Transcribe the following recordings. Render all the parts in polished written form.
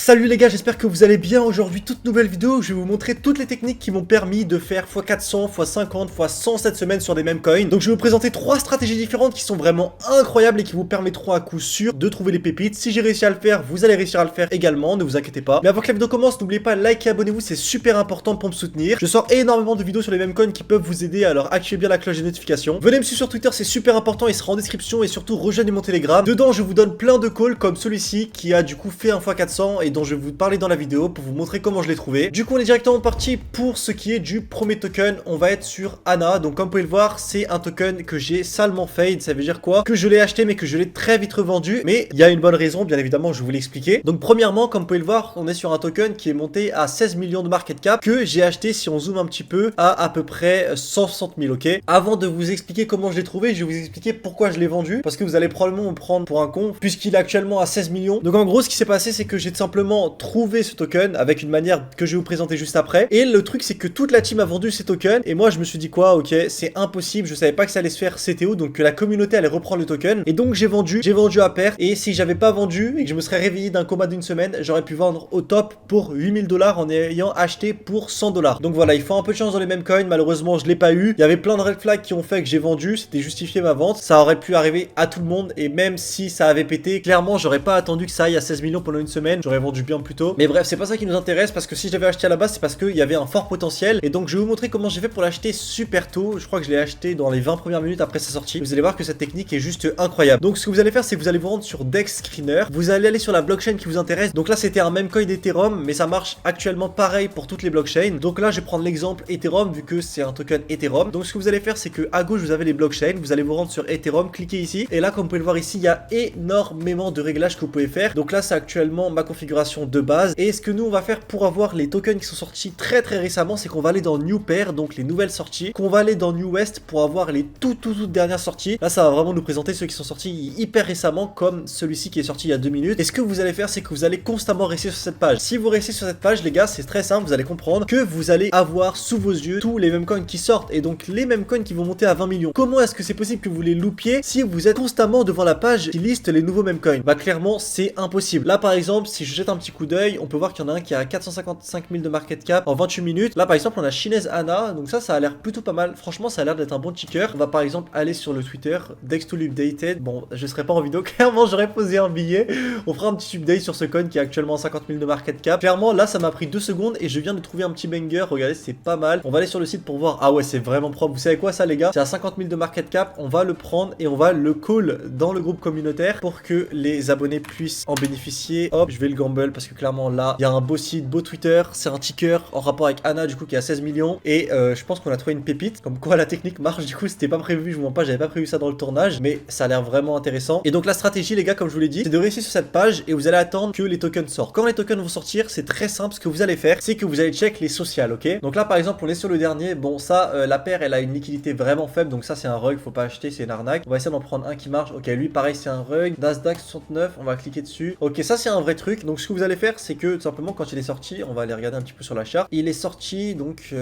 Salut les gars, j'espère que vous allez bien. Aujourd'hui, toute nouvelle vidéo où je vais vous montrer toutes les techniques qui m'ont permis de faire x400, x50, x100 cette semaine sur des mêmes coins. Donc je vais vous présenter 3 stratégies différentes qui sont vraiment incroyables et qui vous permettront à coup sûr de trouver les pépites. Si j'ai réussi à le faire, vous allez réussir à le faire également, ne vous inquiétez pas. Mais avant que la vidéo commence, n'oubliez pas de liker et abonnez-vous, c'est super important pour me soutenir. Je sors énormément de vidéos sur les mêmes coins qui peuvent vous aider, alors activez bien la cloche des notifications. Venez me suivre sur Twitter, c'est super important, il sera en description, et surtout rejoignez mon Telegram. Dedans, je vous donne plein de calls comme celui-ci qui a du coup fait un x400 et dont je vais vous parler dans la vidéo pour vous montrer comment je l'ai trouvé. Du coup on est directement parti pour ce qui est du premier token. On va être sur Ana. Donc comme vous pouvez le voir, c'est un token que j'ai salement fade. Ça veut dire quoi? Que je l'ai acheté mais que je l'ai très vite revendu. Mais il y a une bonne raison, bien évidemment, je vais vous l'expliquer. Donc premièrement, comme vous pouvez le voir, on est sur un token qui est monté à 16 millions de market cap, que j'ai acheté, si on zoome un petit peu, à peu près 160 000, ok. Avant de vous expliquer comment je l'ai trouvé, je vais vous expliquer pourquoi je l'ai vendu, parce que vous allez probablement me prendre pour un con puisqu'il est actuellement à 16 millions. Donc en gros, ce qui s'est passé, c'est que j'ai tout simplement trouvé ce token avec une manière que je vais vous présenter juste après. Et le truc, c'est que toute la team a vendu ces tokens. Et moi, je me suis dit quoi? Ok, c'est impossible. Je savais pas que ça allait se faire CTO, donc que la communauté allait reprendre le token. Et donc j'ai vendu à perte. Et si j'avais pas vendu et que je me serais réveillé d'un coma d'une semaine, j'aurais pu vendre au top pour 8000 $ en ayant acheté pour 100 $. Donc voilà, il faut un peu de chance dans les mêmes coins. Malheureusement, je l'ai pas eu. Il y avait plein de red flags qui ont fait que j'ai vendu. C'était justifié ma vente. Ça aurait pu arriver à tout le monde. Et même si ça avait pété, clairement, j'aurais pas attendu que ça aille à 16 millions pendant une semaine. J'aurais vendu bien plus tôt. Mais bref, c'est pas ça qui nous intéresse, parce que si je l'avais acheté à la base, c'est parce qu'il y avait un fort potentiel. Et donc je vais vous montrer comment j'ai fait pour l'acheter super tôt. Je crois que je l'ai acheté dans les 20 premières minutes après sa sortie. Vous allez voir que cette technique est juste incroyable. Donc ce que vous allez faire, c'est que vous allez vous rendre sur Dex Screener. Vous allez aller sur la blockchain qui vous intéresse. Donc là, c'était un même coin d'Ethereum, mais ça marche actuellement pareil pour toutes les blockchains. Donc là, je vais prendre l'exemple Ethereum vu que c'est un token Ethereum. Donc ce que vous allez faire, c'est que à gauche, vous avez les blockchains. Vous allez vous rendre sur Ethereum, cliquez ici. Et là, comme vous pouvez le voir ici, il y a énormément de réglages que vous pouvez faire. Donc là, c'est actuellement ma configuration de base. Et ce que nous, on va faire pour avoir les tokens qui sont sortis très récemment, c'est qu'on va aller dans New Pair, donc les nouvelles sorties, qu'on va aller dans New West pour avoir les toutes dernières sorties. Là, ça va vraiment nous présenter ceux qui sont sortis hyper récemment, comme celui-ci qui est sorti il y a 2 minutes. Et ce que vous allez faire, c'est que vous allez constamment rester sur cette page. Si vous restez sur cette page, les gars, c'est très simple, vous allez comprendre que vous allez avoir sous vos yeux tous les mêmes coins qui sortent, et donc les mêmes coins qui vont monter à 20 millions. Comment est-ce que c'est possible que vous les loupiez si vous êtes constamment devant la page qui liste les nouveaux mêmes coins? Bah clairement, c'est impossible. Là, par exemple, si je jette un petit coup d'œil, on peut voir qu'il y en a un qui a 455 000 de market cap en 28 minutes. Là, par exemple, on a Shinez Ana, donc ça a l'air plutôt pas mal. Franchement, ça a l'air d'être un bon ticker. On va par exemple aller sur le Twitter, Dextool Updated. Bon, je serai pas en vidéo, clairement, j'aurais posé un billet. On fera un petit update sur ce coin qui est actuellement à 50 000 de market cap. Clairement, là, ça m'a pris 2 secondes et je viens de trouver un petit banger. Regardez, c'est pas mal. On va aller sur le site pour voir. Ah ouais, c'est vraiment propre. Vous savez quoi, ça, les gars? C'est à 50 000 de market cap. On va le prendre et on va le call dans le groupe communautaire pour que les abonnés puissent en bénéficier. Hop, je vais le gamble parce que clairement, là, il y a un beau site, beau Twitter. C'est un ticker en rapport avec Ana, du coup, qui a 16 millions. Et je pense qu'on a trouvé une pépite. Comme quoi, la technique marche. Du coup, c'était pas prévu. Je vous mens pas, j'avais pas prévu ça dans le tournage. Mais ça a l'air vraiment intéressant. Et donc, la stratégie, les gars, comme je vous l'ai dit, c'est de rester sur cette page et vous allez attendre que les tokens sortent. Quand les tokens vont sortir, c'est très simple. Ce que vous allez faire, c'est que vous allez check les sociales, ok? Donc là, par exemple, on est sur le dernier. Bon, ça, la paire, elle a une liquidité vraiment faible. Donc ça, c'est un rug. Faut pas acheter, c'est une arnaque. On va essayer d'en prendre un qui marche. Ok, lui, pareil, c'est un rug. Nasdaq 69. On va cliquer dessus. Ok, ça, c'est un vrai truc. Donc, ce que vous allez faire, c'est que tout simplement, quand il est sorti, on va aller regarder un petit peu sur la charte. Il est sorti donc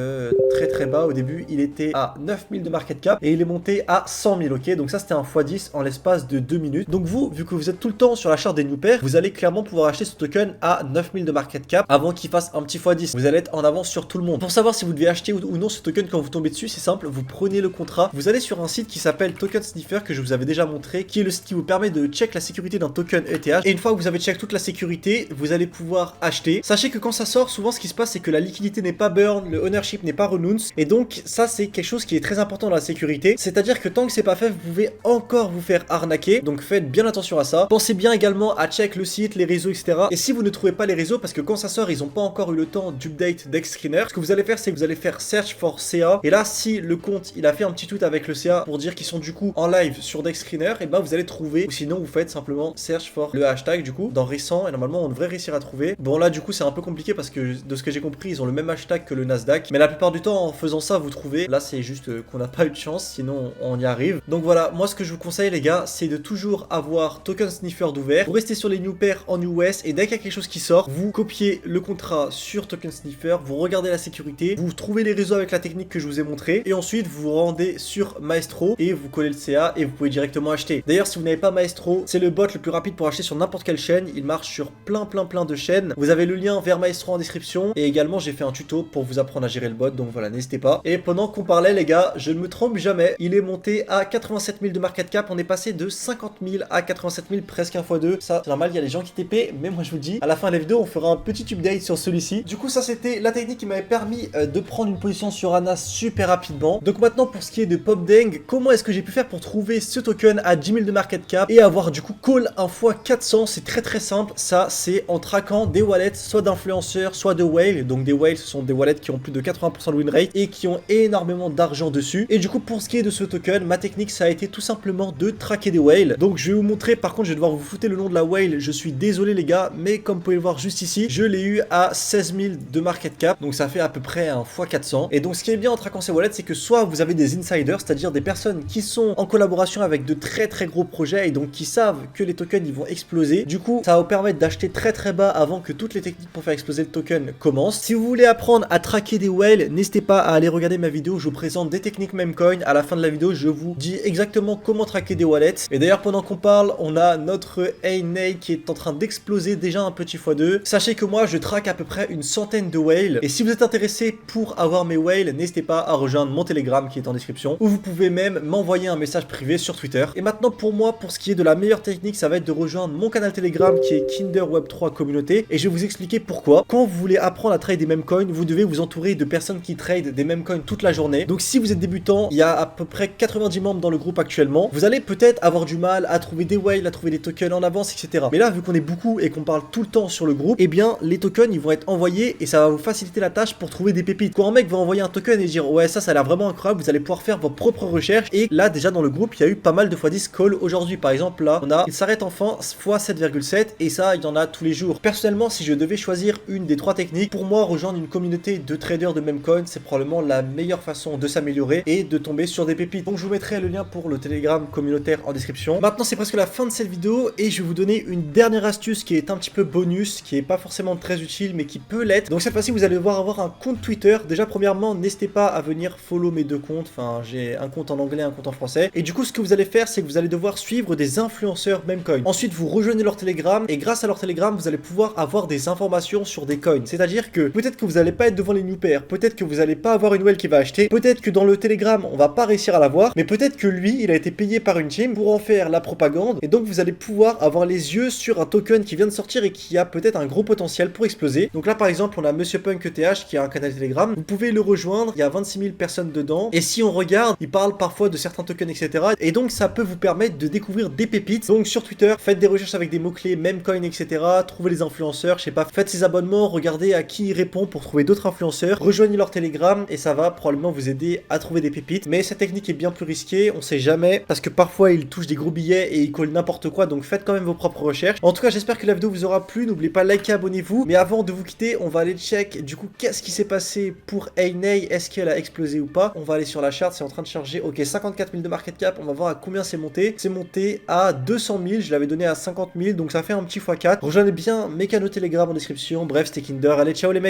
très bas. Au début, il était à 9000 de market cap et il est monté à 100 000, ok? Donc ça, c'était un x10 en l'espace de 2 minutes. Donc vous, vu que vous êtes tout le temps sur la charte des new pairs, vous allez clairement pouvoir acheter ce token à 9000 de market cap avant qu'il fasse un petit x10. Vous allez être en avance sur tout le monde. Pour savoir si vous devez acheter ou non ce token quand vous tombez dessus, c'est simple, vous prenez le contrat, vous allez sur un site qui s'appelle Token Sniffer que je vous avais déjà montré, qui est le site qui vous permet de check la sécurité d'un token ETH. Et une fois que vous avez check toute la sécurité, vous allez pouvoir acheter. Sachez que quand ça sort, souvent ce qui se passe, c'est que la liquidité n'est pas burn, le ownership n'est pas renounce, et donc ça c'est quelque chose qui est très important dans la sécurité. C'est-à-dire que tant que c'est pas fait, vous pouvez encore vous faire arnaquer. Donc faites bien attention à ça. Pensez bien également à check le site, les réseaux, etc. Et si vous ne trouvez pas les réseaux, parce que quand ça sort, ils n'ont pas encore eu le temps d'update Dex Screener, ce que vous allez faire, c'est que vous allez faire search for CA. Et là, si le compte, il a fait un petit tweet avec le CA pour dire qu'ils sont du coup en live sur Dex Screener, et ben vous allez trouver. Ou sinon, vous faites simplement search for le hashtag du coup dans récent. Et normalement, on devrait réussir à trouver. Bon là, du coup, c'est un peu compliqué parce que de ce que j'ai compris, ils ont le même hashtag que le Nasdaq. Mais la plupart du temps, en faisant ça, vous trouvez. Là, c'est juste qu'on n'a pas eu de chance, sinon on y arrive. Donc voilà, moi ce que je vous conseille les gars, c'est de toujours avoir Token Sniffer d'ouvert. Vous restez sur les New Pair en New West et dès qu'il y a quelque chose qui sort, vous copiez le contrat sur Token Sniffer, vous regardez la sécurité, vous trouvez les réseaux avec la technique que je vous ai montré et ensuite vous vous rendez sur Maestro et vous collez le CA et vous pouvez directement acheter. D'ailleurs, si vous n'avez pas Maestro, c'est le bot le plus rapide pour acheter sur n'importe quelle chaîne. Il marche sur plein plein de chaînes. Vous avez le lien vers Maestro en description et également j'ai fait un tuto pour vous apprendre à gérer le bot, donc voilà, n'hésitez pas. Et pendant qu'on parlait les gars, je ne me trompe jamais, il est monté à 87 000 de market cap, on est passé de 50 000 à 87 000, presque 1 x 2. Ça c'est normal, il y a des gens qui TP, mais moi je vous dis, à la fin de la vidéo on fera un petit update sur celui-ci. Du coup ça c'était la technique qui m'avait permis de prendre une position sur Anas super rapidement. Donc maintenant pour ce qui est de Popdeng, comment est-ce que j'ai pu faire pour trouver ce token à 10 000 de market cap et avoir du coup call 1 x 400? C'est très simple, ça c'est en traquant des wallets soit d'influenceurs, soit de whales. Donc des whales ce sont des wallets qui ont plus de 80% de win rate et qui ont énormément d'argent dessus. Et du coup pour ce qui est de ce token, ma technique ça a été tout simplement de traquer des whales. Donc je vais vous montrer, par contre je vais devoir vous foutre le nom de la whale, je suis désolé les gars, mais comme vous pouvez le voir juste ici, je l'ai eu à 16 000 de market cap, donc ça fait à peu près un x 400. Et donc ce qui est bien en traquant ces wallets, c'est que soit vous avez des insiders, c'est-à-dire des personnes qui sont en collaboration avec de très gros projets et donc qui savent que les tokens ils vont exploser. Du coup ça va vous permettre d'acheter très bas avant que toutes les techniques pour faire exploser le token commencent. Si vous voulez apprendre à traquer des whales, n'hésitez pas à aller regarder ma vidéo, je vous présente des techniques Memecoin. À la fin de la vidéo je vous dis exactement comment traquer des wallets. Et d'ailleurs pendant qu'on parle, on a notre Ainei qui est en train d'exploser déjà un petit x2. Sachez que moi je traque à peu près une centaine de whales et si vous êtes intéressé pour avoir mes whales, n'hésitez pas à rejoindre mon Telegram qui est en description, ou vous pouvez même m'envoyer un message privé sur Twitter. Et maintenant pour moi, pour ce qui est de la meilleure technique, ça va être de rejoindre mon canal Telegram qui est Kinder Web 3 Communauté et je vais vous expliquer pourquoi. Quand vous voulez apprendre à trade des memecoins, vous devez vous entourer de personnes qui trade des memecoins toute la journée. Donc si vous êtes débutant, il y a à peu près 90 membres dans le groupe actuellement, vous allez peut-être avoir du mal à trouver des whales, à trouver des tokens en avance, etc. Mais là vu qu'on est beaucoup et qu'on parle tout le temps sur le groupe, eh bien les tokens ils vont être envoyés et ça va vous faciliter la tâche pour trouver des pépites. Quand un mec va envoyer un token et dire ouais ça a l'air vraiment incroyable, vous allez pouvoir faire vos propres recherches. Et là déjà dans le groupe il y a eu pas mal de x10 calls aujourd'hui. Par exemple là on a il s'arrête enfin x 7,7 et ça il y en a tous les jours. Personnellement si je devais choisir une des 3 techniques, pour moi rejoindre une communauté de traders de memecoin c'est probablement la meilleure façon de s'améliorer et de tomber sur des pépites. Donc je vous mettrai le lien pour le Telegram communautaire en description. Maintenant c'est presque la fin de cette vidéo et je vais vous donner une dernière astuce qui est un petit peu bonus, qui est pas forcément très utile mais qui peut l'être. Donc cette fois-ci vous allez devoir avoir un compte Twitter. Déjà premièrement n'hésitez pas à venir follow mes 2 comptes, enfin j'ai un compte en anglais, un compte en français. Et du coup ce que vous allez faire c'est que vous allez devoir suivre des influenceurs memecoin. Ensuite vous rejoignez leur Telegram et grâce à leur Telegram vous allez pouvoir avoir des informations sur des coins. C'est-à-dire que peut-être que vous allez pas être devant les new pairs, peut-être que vous allez pas avoir une whale qui va acheter, peut-être que dans le Telegram on va pas réussir à l'avoir, mais peut-être que lui il a été payé par une team pour en faire la propagande et donc vous allez pouvoir avoir les yeux sur un token qui vient de sortir et qui a peut-être un gros potentiel pour exploser. Donc là par exemple on a Monsieur Punk ETH qui a un canal Telegram, vous pouvez le rejoindre, il y a 26 000 personnes dedans et si on regarde il parle parfois de certains tokens etc. Et donc ça peut vous permettre de découvrir des pépites. Donc sur Twitter faites des recherches avec des mots-clés, memecoin etc. Trouvez les influenceurs, je sais pas, faites ses abonnements, regardez à qui il répond pour trouver d'autres influenceurs, rejoignez leur Telegram et ça va probablement vous aider à trouver des pépites. Mais cette technique est bien plus risquée, on sait jamais parce que parfois il touche des gros billets et il colle n'importe quoi, donc faites quand même vos propres recherches. En tout cas j'espère que la vidéo vous aura plu, n'oubliez pas de liker, abonnez-vous. Mais avant de vous quitter on va aller check du coup qu'est-ce qui s'est passé pour Ainei, est-ce qu'elle a explosé ou pas. On va aller sur la charte, c'est en train de charger. Ok 54 000 de market cap, on va voir à combien c'est monté. C'est monté à 200 000, je l'avais donné à 50 000 donc ça fait un petit x4. Rejoignez bien mes canaux Telegram en description. Bref c'était Kinder, allez ciao les mecs.